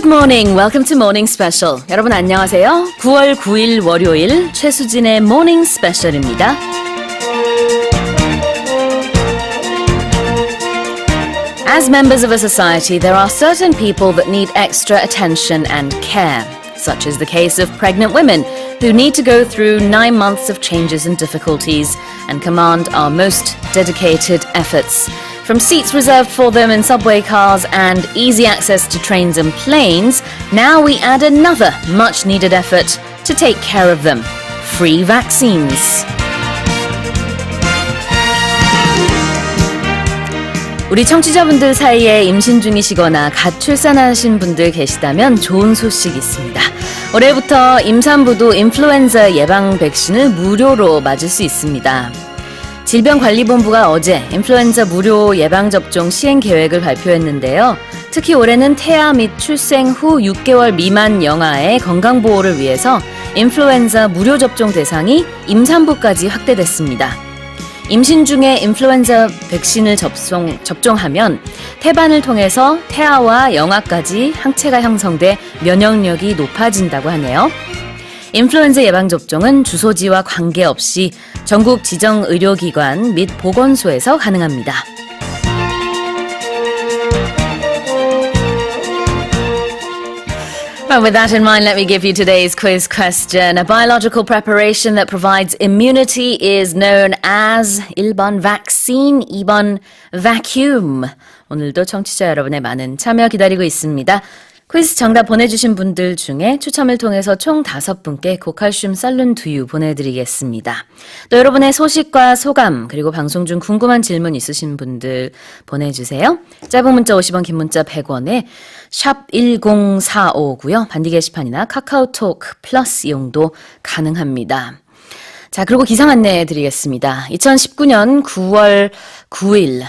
Good morning. Welcome to 모닝스페셜. 여러분 안녕하세요. 9월 9일 월요일 최수진의 모닝스페셜입니다. As members of a society, there are certain people that need extra attention and care, such as the case of pregnant women who need to go through 9 months of changes and difficulties and command our most dedicated efforts. From seats reserved for them in subway cars and easy access to trains and planes, now we add another much-needed effort to take care of them. Free vaccines. 우리 청취자분들 사이에 임신 중이시거나 갓 출산하신 분들 계시다면 좋은 소식이 있습니다. 올해부터 임산부도 인플루엔자 예방 백신을 무료로 맞을 수 있습니다. 질병관리본부가 어제 인플루엔자 무료 예방접종 시행 계획을 발표했는데요. 특히 올해는 태아 및 출생 후 6개월 미만 영아의 건강보호를 위해서 인플루엔자 무료 접종 대상이 임산부까지 확대됐습니다. 임신 중에 인플루엔자 백신을 접종하면 태반을 통해서 태아와 영아까지 항체가 형성돼 면역력이 높아진다고 하네요. 인플루엔자 예방접종은 주소지와 관계없이 전국 지정 의료기관 및 보건소에서 가능합니다. Well, with that in mind, let me give you today's quiz question. A biological preparation that provides immunity is known as 1번 vaccine, 2번 vacuum. 오늘도 청취자 여러분의 많은 참여 기다리고 있습니다. 퀴즈 정답 보내주신 분들 중에 추첨을 통해서 총 5분께 고칼슘 쌀룬 두유 보내드리겠습니다. 또 여러분의 소식과 소감 그리고 방송 중 궁금한 질문 있으신 분들 보내주세요. 짧은 문자 50원, 긴 문자 100원에 샵 1045고요. 반디 게시판이나 카카오톡 플러스 이용도 가능합니다. 자, 그리고 기상 안내해 드리겠습니다. 2019년 9월 9일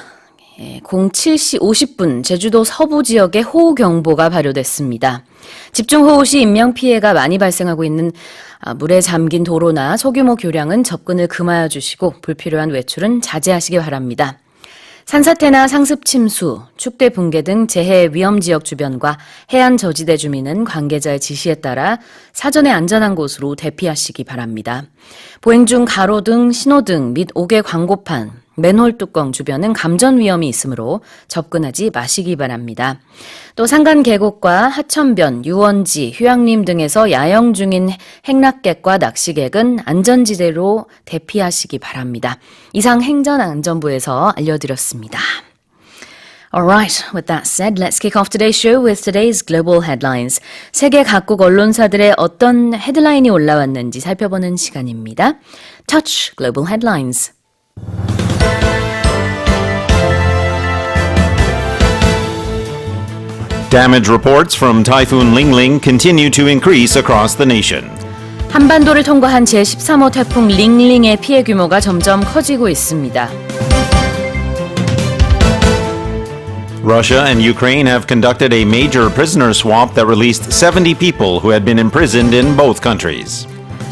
07시 50분 제주도 서부 지역에 호우경보가 발효됐습니다. 집중호우 시 인명피해가 많이 발생하고 있는 물에 잠긴 도로나 소규모 교량은 접근을 금하여 주시고 불필요한 외출은 자제하시기 바랍니다. 산사태나 상습 침수, 축대 붕괴 등 재해 위험 지역 주변과 해안 저지대 주민은 관계자의 지시에 따라 사전에 안전한 곳으로 대피하시기 바랍니다. 보행 중 가로등, 신호등 및 옥외 광고판, 맨홀 뚜껑 주변은 감전 위험이 있으므로 접근하지 마시기 바랍니다. 또 산간 계곡과 하천변, 유원지, 휴양림 등에서 야영 중인 행락객과 낚시객은 안전지대로 대피하시기 바랍니다. 이상 행정안전부에서 알려드렸습니다. Alright, with that said, let's kick off today's show with today's global headlines. 세계 각국 언론사들의 어떤 헤드라인이 올라왔는지 살펴보는 시간입니다. Touch Global Headlines. Damage reports from Typhoon Lingling continue to increase across the nation. 한반도를 통과한 제13호 태풍 링링의 피해 규모가 점점 커지고 있습니다. Russia and Ukraine have conducted a major prisoner swap that released 70 people who had been imprisoned in both countries.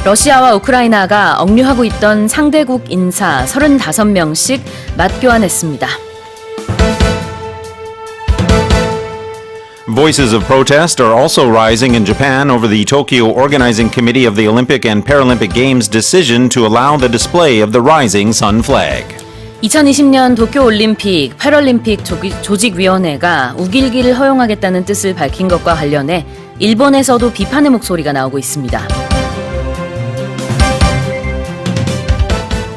러시아와 우크라이나가 억류하고 있던 상대국 인사 35명씩 맞교환했습니다. Voices of protest are also rising in Japan over the Tokyo Organizing Committee of the Olympic and Paralympic Games' decision to allow the display of the rising sun flag. 2020년 도쿄올림픽, 패럴림픽 조직위원회가 우길기를 허용하겠다는 뜻을 밝힌 것과 관련해 일본에서도 비판의 목소리가 나오고 있습니다.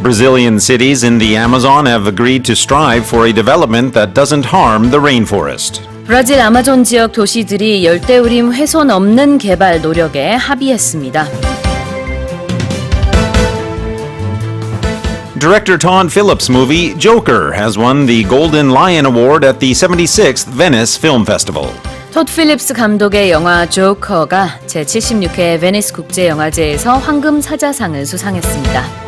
Brazilian cities in the Amazon have agreed to strive for a development that doesn't harm the rainforest. 브라질 아마존 지역 도시들이 열대우림 훼손 없는 개발 노력에 합의했습니다. Director Todd Phillips' movie Joker has won the Golden Lion Award at the 76th Venice Film Festival. 토드 필립스 감독의 영화 조커가 제76회 베니스 국제영화제에서 황금 사자상을 수상했습니다.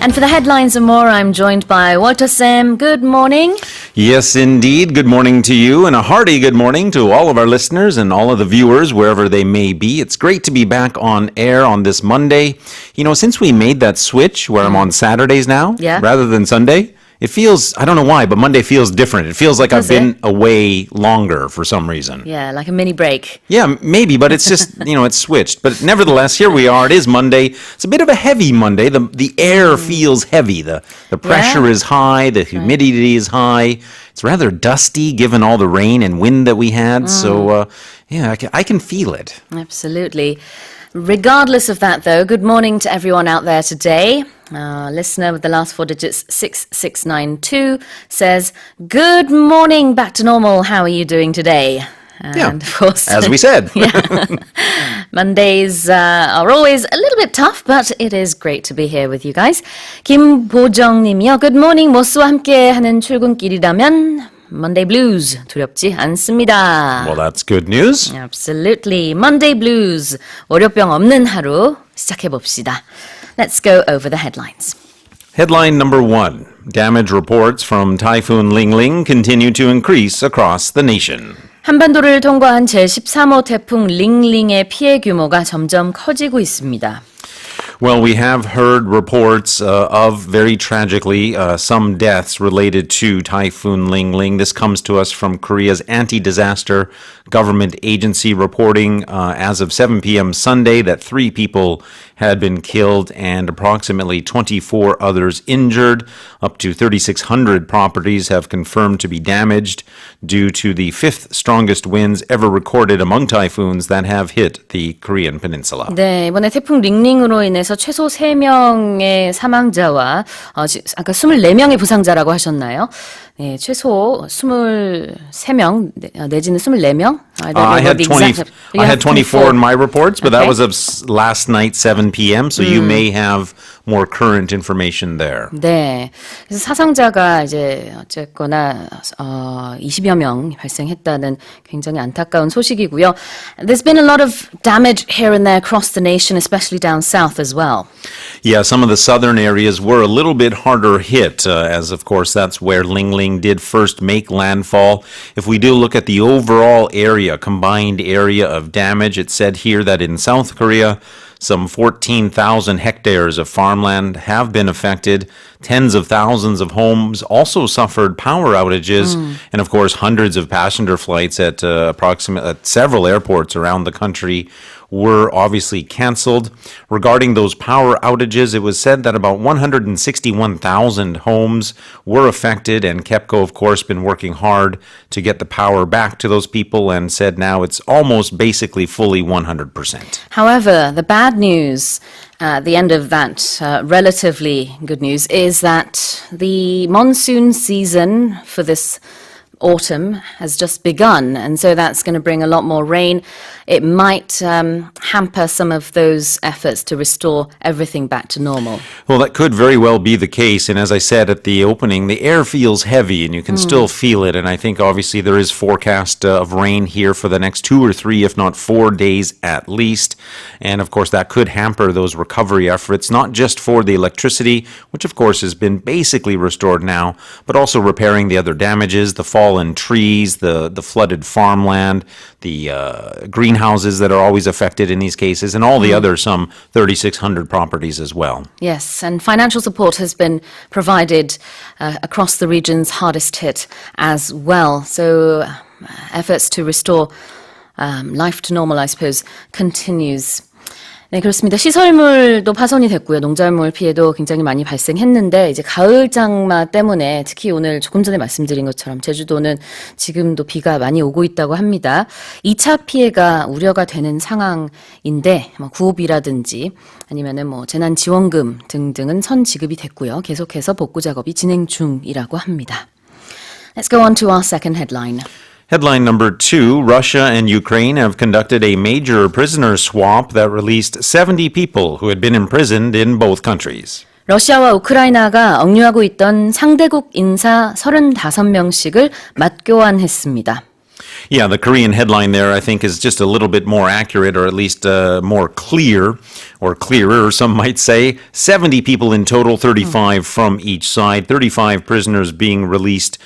And for the headlines and more, I'm joined by Walter Sam. Good morning. Yes, indeed. Good morning to you, and a hearty good morning to all of our listeners and all of the viewers, wherever they may be. It's great to be back on air on this Monday. You know, since we made that switch where I'm on Saturdays now, Yeah. rather than Sunday, It feels, I don't know why, but Monday feels different. It feels like I've been away longer for some reason. Yeah, like a mini break. Yeah, maybe, but it's just, it's switched. But nevertheless, here we are. It is Monday. It's a bit of a heavy Monday. The air feels heavy. The pressure is high. The humidity is high. It's rather dusty given all the rain and wind that we had. So, I can feel it. Absolutely. Regardless of that, though, good morning to everyone out there today. Listener with the last four digits, 6692, says, good morning, back to normal. How are you doing today? And of course, as we said. Mondays are always a little bit tough, but it is great to be here with you guys. 김보정님이요. Good morning, 모스와 함께 하는 출근길이라면 Monday blues 두렵지 않습니다. Well, that's good news. Absolutely. Monday blues. 월요병 없는 하루 시작해봅시다. Let's go over the headlines. Headline number 1. Damage reports from Typhoon Lingling continue to increase across the nation. 한반도를 통과한 제13호 태풍 링링의 피해 규모가 점점 커지고 있습니다. Well, we have heard reports of, very tragically, some deaths related to Typhoon Lingling. This comes to us from Korea's anti-disaster government agency reporting as of 7 p.m. Sunday that 3 people had been killed and approximately 24 others injured. Up to 3,600 properties have confirmed to be damaged due to the 5th strongest winds ever recorded among typhoons that have hit the Korean peninsula. 네, 이번에 태풍 링링으로 인해서 최소 3명의 사망자와 아까 24명의 부상자라고 하셨나요? 네, 최소 23명 내지는 24명. I had 24 in my reports, but that was of last night 7 p.m. So you may have more current information there. 네, 그래서 사상자가 이제 어쨌거나 20여 명 발생했다는 굉장히 안타까운 소식이고요. There's been a lot of damage here and there across the nation, especially down south as well. Yeah, some of the southern areas were a little bit harder hit, as of course that's where Lingling did first make landfall. If we do look at the overall area, combined area of damage, it said here that in South Korea, some 14,000 hectares of farmland have been affected. Tens of thousands of homes also suffered power outages. And of course, hundreds of passenger flights at several airports around the country were obviously canceled. Regarding those power outages, it was said that about 161,000 homes were affected, and KEPCO, of course, been working hard to get the power back to those people and said now it's almost basically fully 100%. However, the bad news at the end of that relatively good news is that the monsoon season for this autumn has just begun, and so that's going to bring a lot more rain. It might hamper some of those efforts to restore everything back to normal. Well, that could very well be the case, and as I said at the opening, the air feels heavy and you can still feel it, and I think obviously there is forecast of rain here for the next 2 or 3, if not 4 days at least, and of course that could hamper those recovery efforts, not just for the electricity, which of course has been basically restored now, but also repairing the other damages, the fallen trees, the flooded farmland, the greenhouses that are always affected in these cases, and all the other some 3,600 properties as well. Yes, and financial support has been provided across the regions hardest hit as well. So efforts to restore life to normal, I suppose, continues. 네, 그렇습니다. 시설물도 파손이 됐고요. 농작물 피해도 굉장히 많이 발생했는데 이제 가을 장마 때문에 특히 오늘 조금 전에 말씀드린 것처럼 제주도는 지금도 비가 많이 오고 있다고 합니다. 2차 피해가 우려가 되는 상황인데 구호비라든지 아니면은 재난지원금 등등은 선 지급이 됐고요. 계속해서 복구 작업이 진행 중이라고 합니다. Let's go on to our second headline. Headline number 2, Russia and Ukraine have conducted a major prisoner swap that released 70 people who had been imprisoned in both countries. 러시아와 우크라이나가 억류하고 있던 상대국 인사 35명씩을 맞교환했습니다. Yeah, the Korean headline there, I think, is just a little bit more accurate, or at least more clear, or clearer, some might say. 70 people in total, 35 from each side, 35 prisoners being released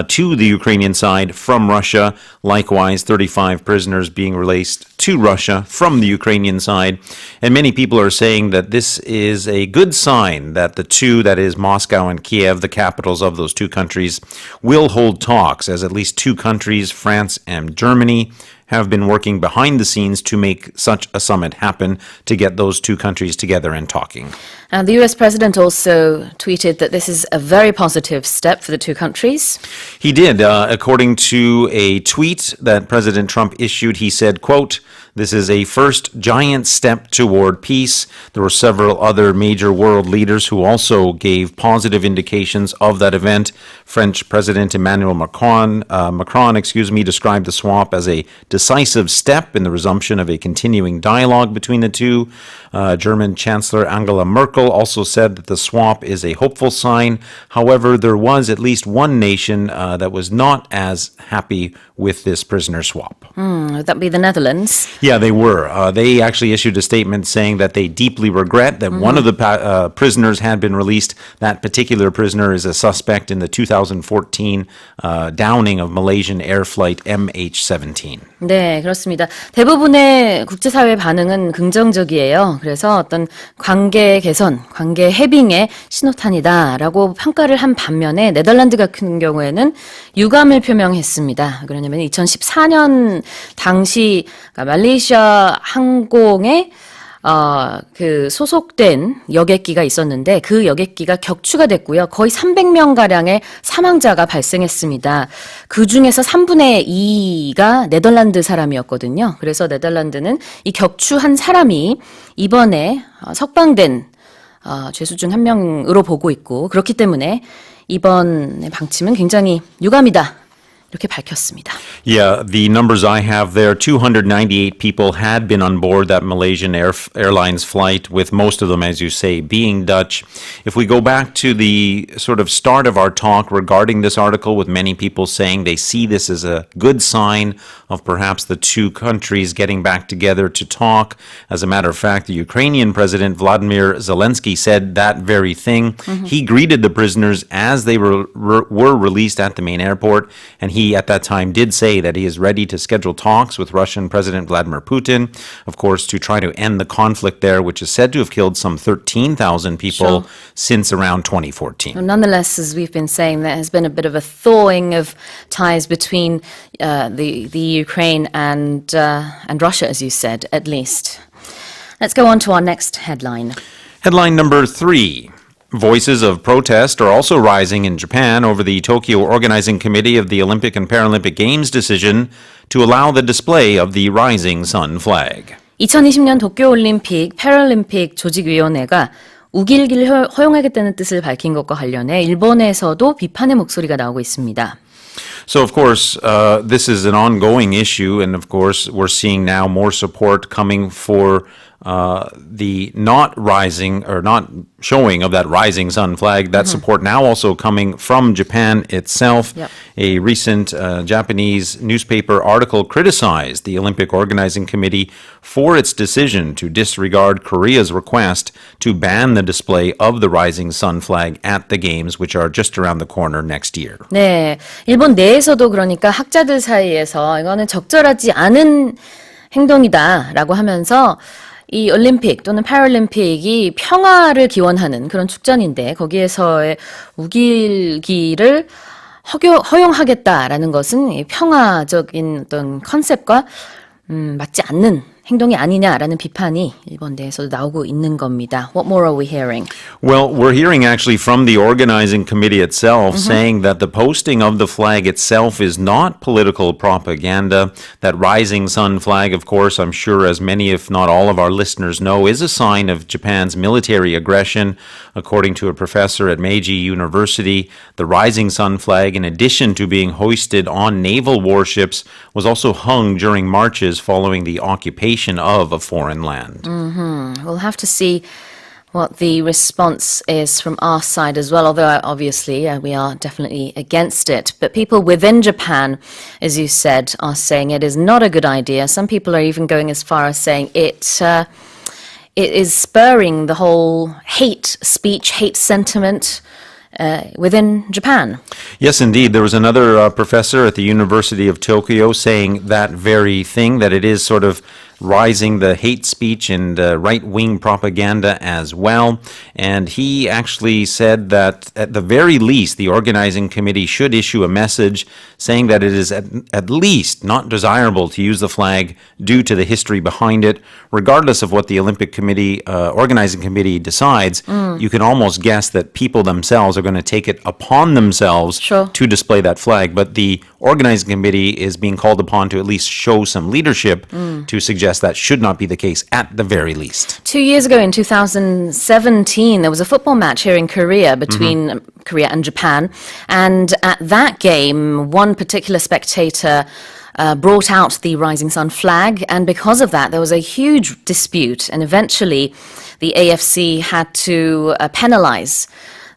to the Ukrainian side from Russia. Likewise, 35 prisoners being released to Russia from the Ukrainian side. And many people are saying that this is a good sign that the two, that is Moscow and Kiev, the capitals of those two countries, will hold talks, as at least two countries, France and Germany, have been working behind the scenes to make such a summit happen, to get those two countries together and talking. And the US president also tweeted that this is a very positive step for the two countries. He did. According to a tweet that President Trump issued, he said, quote, "This is a first giant step toward peace." There were several other major world leaders who also gave positive indications of that event. French President Emmanuel Macron, described the swap as a decisive step in the resumption of a continuing dialogue between the two. German Chancellor Angela Merkel also said that the swap is a hopeful sign. However, there was at least one nation that was not as happy with this prisoner swap. Would that be the Netherlands? Yeah, they were. They actually issued a statement saying that they deeply regret that one of the prisoners had been released. That particular prisoner is a suspect in the 2014 downing of Malaysian air flight MH17. 네, 그렇습니다. 대부분의 국제사회 반응은 긍정적이에요. 그래서 어떤 관계 개선, 관계 해빙의 신호탄이다라고 평가를 한 반면에 네덜란드 같은 경우에는 유감을 표명했습니다. 그러냐면 2014년 당시 말레이시아 항공의 그 소속된 여객기가 있었는데 그 여객기가 격추가 됐고요. 거의 300명 가량의 사망자가 발생했습니다. 그 중에서 3분의 2가 네덜란드 사람이었거든요. 그래서 네덜란드는 이 격추한 사람이 이번에 석방된 죄수 중 한 명으로 보고 있고, 그렇기 때문에 이번의 방침은 굉장히 유감이다, 이렇게 밝혔습니다. Yeah, the numbers I have there, 298 people had been on board that Malaysian Airlines flight, with most of them, as you say, being Dutch. If we go back to the sort of start of our talk regarding this article, with many people saying they see this as a good sign of perhaps the two countries getting back together to talk. As a matter of fact, the Ukrainian President Vladimir Zelensky said that very thing. He greeted the prisoners as they were released at the main airport, and he at that time did say that he is ready to schedule talks with Russian President Vladimir Putin, of course, to try to end the conflict there, which is said to have killed some 13,000 people since around 2014. Well, nonetheless, as we've been saying, there has been a bit of a thawing of ties between the Ukraine and Russia, as you said, at least. Let's go on to our next headline. Headline number 3. Voices of protest are also rising in Japan over the Tokyo Organizing Committee of the Olympic and Paralympic Games decision to allow the display of the rising sun flag. 2020년 도쿄올림픽, 패럴림픽 조직위원회가 우길기를 허용하겠다는 뜻을 밝힌 것과 관련해 일본에서도 비판의 목소리가 나오고 있습니다. So, of course, this is an ongoing issue, and of course, we're seeing now more support coming for the not rising or not showing of that rising sun flag. That support now also coming from Japan itself. Yep. A recent Japanese newspaper article criticized the Olympic Organizing Committee for its decision to disregard Korea's request to ban the display of the rising sun flag at the Games, which are just around the corner next year. 네, 일본 내에서도 그러니까 학자들 사이에서 이거는 적절하지 않은 행동이다라고 하면서 이 올림픽 또는 패럴림픽이 평화를 기원하는 그런 축전인데 거기에서의 우길기를 허용하겠다라는 것은 평화적인 어떤 컨셉과 맞지 않는 행동이 아니냐라는 비판이 일본 내에서도 나오고 있는 겁니다. What more are we hearing? Well, we're hearing actually from the organizing committee itself saying that the posting of the flag itself is not political propaganda. That rising sun flag, of course, I'm sure as many if not all of our listeners know, is a sign of Japan's military aggression. According to a professor at Meiji University, the rising sun flag, in addition to being hoisted on naval warships, was also hung during marches following the occupation of a foreign land. We'll have to see what the response is from our side as well, although obviously we are definitely against it. But people within Japan, as you said, are saying it is not a good idea. Some people are even going as far as saying it is spurring the whole hate speech, hate sentiment within Japan. Yes, indeed. There was another professor at the University of Tokyo saying that very thing, that it is sort of rising the hate speech and right-wing propaganda as well. And he actually said that at the very least, the organizing committee should issue a message saying that it is at least not desirable to use the flag due to the history behind it. Regardless of what the Olympic Committee, organizing committee decides, you can almost guess that people themselves are going to take it upon themselves to display that flag. But the organizing committee is being called upon to at least show some leadership to suggest that should not be the case at the very least. 2 years ago in 2017, there was a football match here in Korea between Korea and Japan. And at that game, one particular spectator brought out the Rising Sun flag. And because of that, there was a huge dispute. And eventually, the AFC had to penalize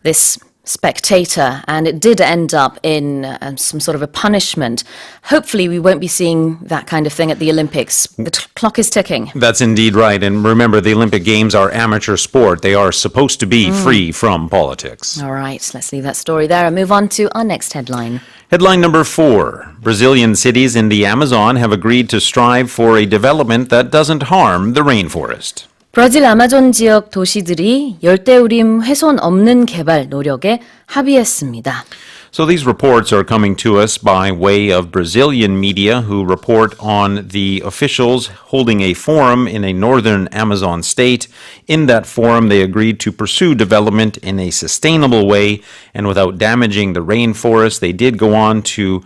this spectator, and it did end up in some sort of a punishment. Hopefully we won't be seeing that kind of thing at the Olympics. The clock is ticking. That's indeed right. And remember, the Olympic Games are amateur sport. They are supposed to be free from politics. All right, let's leave that story there and move on to our next headline. Headline number 4. Brazilian cities in the Amazon have agreed to strive for a development that doesn't harm the rainforest. 브라질 아마존 지역 도시들이 열대우림 훼손 없는 개발 노력에 합의했습니다. So these reports are coming to us by way of Brazilian media who report on the officials holding a forum in a northern Amazon state. In that forum, they agreed to pursue development in a sustainable way and without damaging the rainforest. They did go on to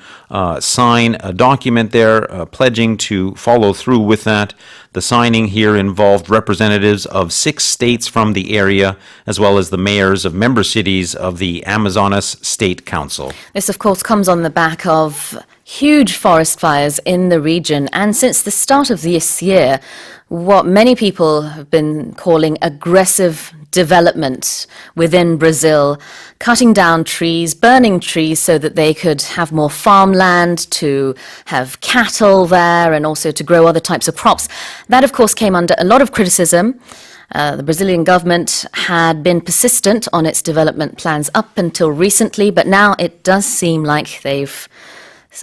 sign a document there pledging to follow through with that. The signing here involved representatives of 6 states from the area, as well as the mayors of member cities of the Amazonas State Council. This, of course, comes on the back of huge forest fires in the region. And since the start of this year, what many people have been calling aggressive development within Brazil, cutting down trees, burning trees so that they could have more farmland, to have cattle there, and also to grow other types of crops. That, of course, came under a lot of criticism. The Brazilian government had been persistent on its development plans up until recently, but now it does seem like they've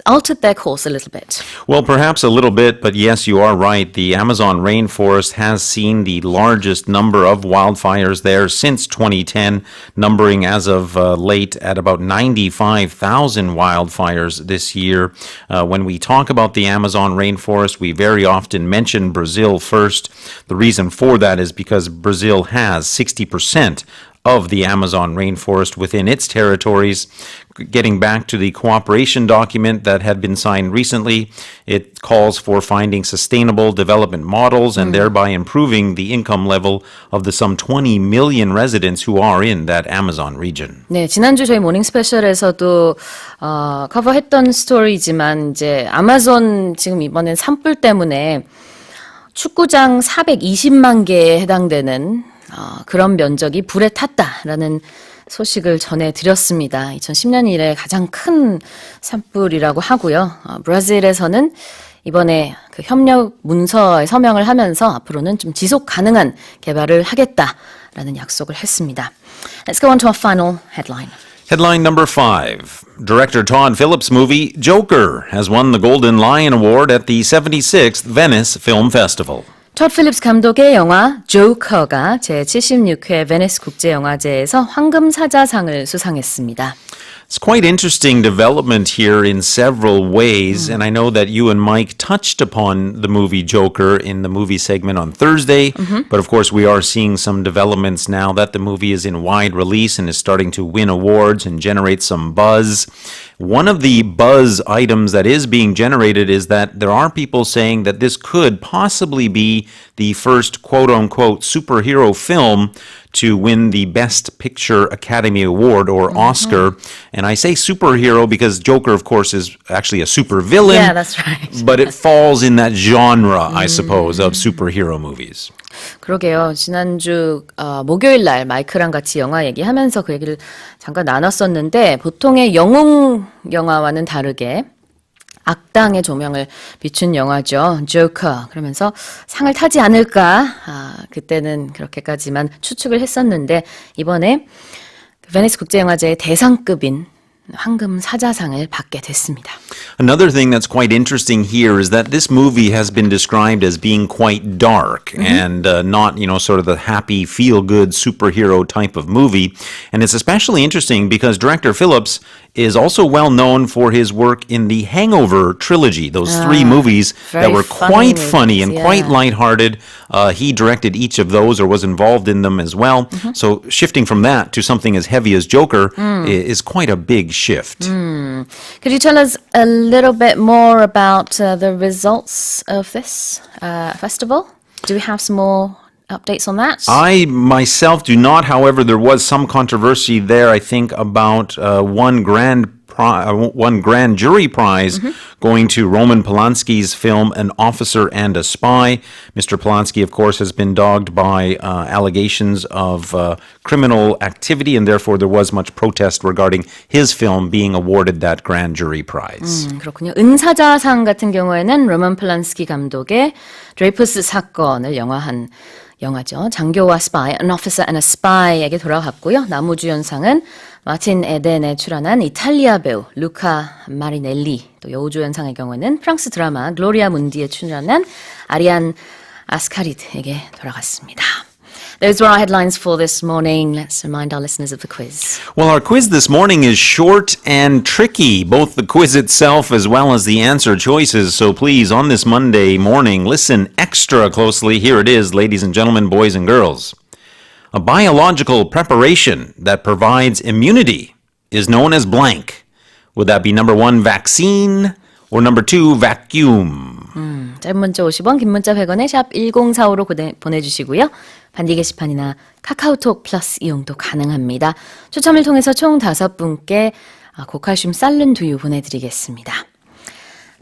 altered their course a little bit. Well, perhaps a little bit, but yes, you are right. The Amazon rainforest has seen the largest number of wildfires there since 2010, numbering as of late at about 95,000 wildfires this year. When we talk about the Amazon rainforest, we very often mention Brazil first. The reason for that is because Brazil has 60% of the Amazon rainforest within its territories. Getting back to the cooperation document that had been signed recently, it calls for finding sustainable development models and thereby improving the income level of the some 20 million residents who are in that Amazon region. 네, 지난주 저희 모닝스페셜에서도 커버했던 스토리지만 이제 아마존 지금 이번엔 산불 때문에 축구장 420만 개에 해당되는 그런 면적이 불에 탔다라는 소식을 전해드렸습니다. 2010년 이래 가장 큰 산불이라고 하고요. 브라질에서는 이번에 그 협력 문서에 서명을 하면서 앞으로는 좀 지속 가능한 개발을 하겠다라는 약속을 했습니다. Let's go on to our final headline. Headline number 5. Director Todd Phillips' movie Joker has won the Golden Lion Award at the 76th Venice Film Festival. 토드 필립스 감독의 영화 조커가 제76회 베니스 국제영화제에서 황금사자상을 수상했습니다. It's quite interesting development here in several ways, and I know that you and Mike touched upon the movie Joker in the movie segment on Thursday, but of course we are seeing some developments now that the movie is in wide release and is starting to win awards and generate some buzz. One of the buzz items that is being generated is that there are people saying that this could possibly be the first quote-unquote superhero film to win the Best Picture Academy Award or Oscar. And I say superhero because Joker, of course, is actually a supervillain. Yeah, that's right. But it falls in that genre, I suppose, of superhero movies. 그러게요. 지난주 목요일 날 마이크랑 같이 영화 얘기하면서 그 얘기를 잠깐 나눴었는데 보통의 영웅 영화와는 다르게 악당의 조명을 비춘 영화죠. 조커. 그러면서 상을 타지 않을까? 그때는 그렇게까지만 추측을 했었는데 이번에 베니스 국제영화제의 대상급인 황금 사자상을 받게 됐습니다. Another thing that's quite interesting here is that this movie has been described as being quite dark and not, sort of the happy, feel-good superhero type of movie. And it's especially interesting because director Phillips is also well known for his work in the Hangover trilogy, those three movies that were quite funny and quite lighthearted. He directed each of those or was involved in them as well. So shifting from that to something as heavy as Joker is quite a big shift. Could you tell us a little bit more about the results of this festival? Do we have some more updates on that? I myself do not. However, there was some controversy there, I think, about one grand jury prize going to Roman Polanski's film An Officer and a Spy. Mr. Polanski, of course, has been dogged by allegations of criminal activity, and therefore there was much protest regarding his film being awarded that grand jury prize. 그렇군요. 은사자상 같은 경우에는 로만 폴란스키 감독의 드레이퍼스 사건을 영화한 영화죠. 장교와 스파이, An Officer and a Spy에게 돌아갔고요. 나무주연상은 마틴 에덴에 출연한 이탈리아 배우 루카 마리넬리, 또 여우조연상의 경우는 프랑스 드라마 글로리아 문디에 출연한 아리안 아스카리드에게 돌아갔습니다. Those were our headlines for this morning. Let's remind our listeners of the quiz. Well, our quiz this morning is short and tricky, both the quiz itself as well as the answer choices. So please, on this Monday morning, listen extra closely. Here it is, ladies and gentlemen, boys and girls. A biological preparation that provides immunity is known as blank. Would that be number 1, vaccine, or number 2, vacuum? 짧은 문자 50원, 긴 문자 100원에 샵 1045로 보내주시고요. 반디 게시판이나 카카오톡 플러스 이용도 가능합니다. 추첨을 통해서 총 5분께 고칼슘 쌀른 두유 보내드리겠습니다.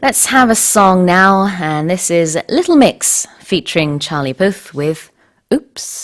Let's have a song now, and this is Little Mix featuring Charlie Puth with Oops.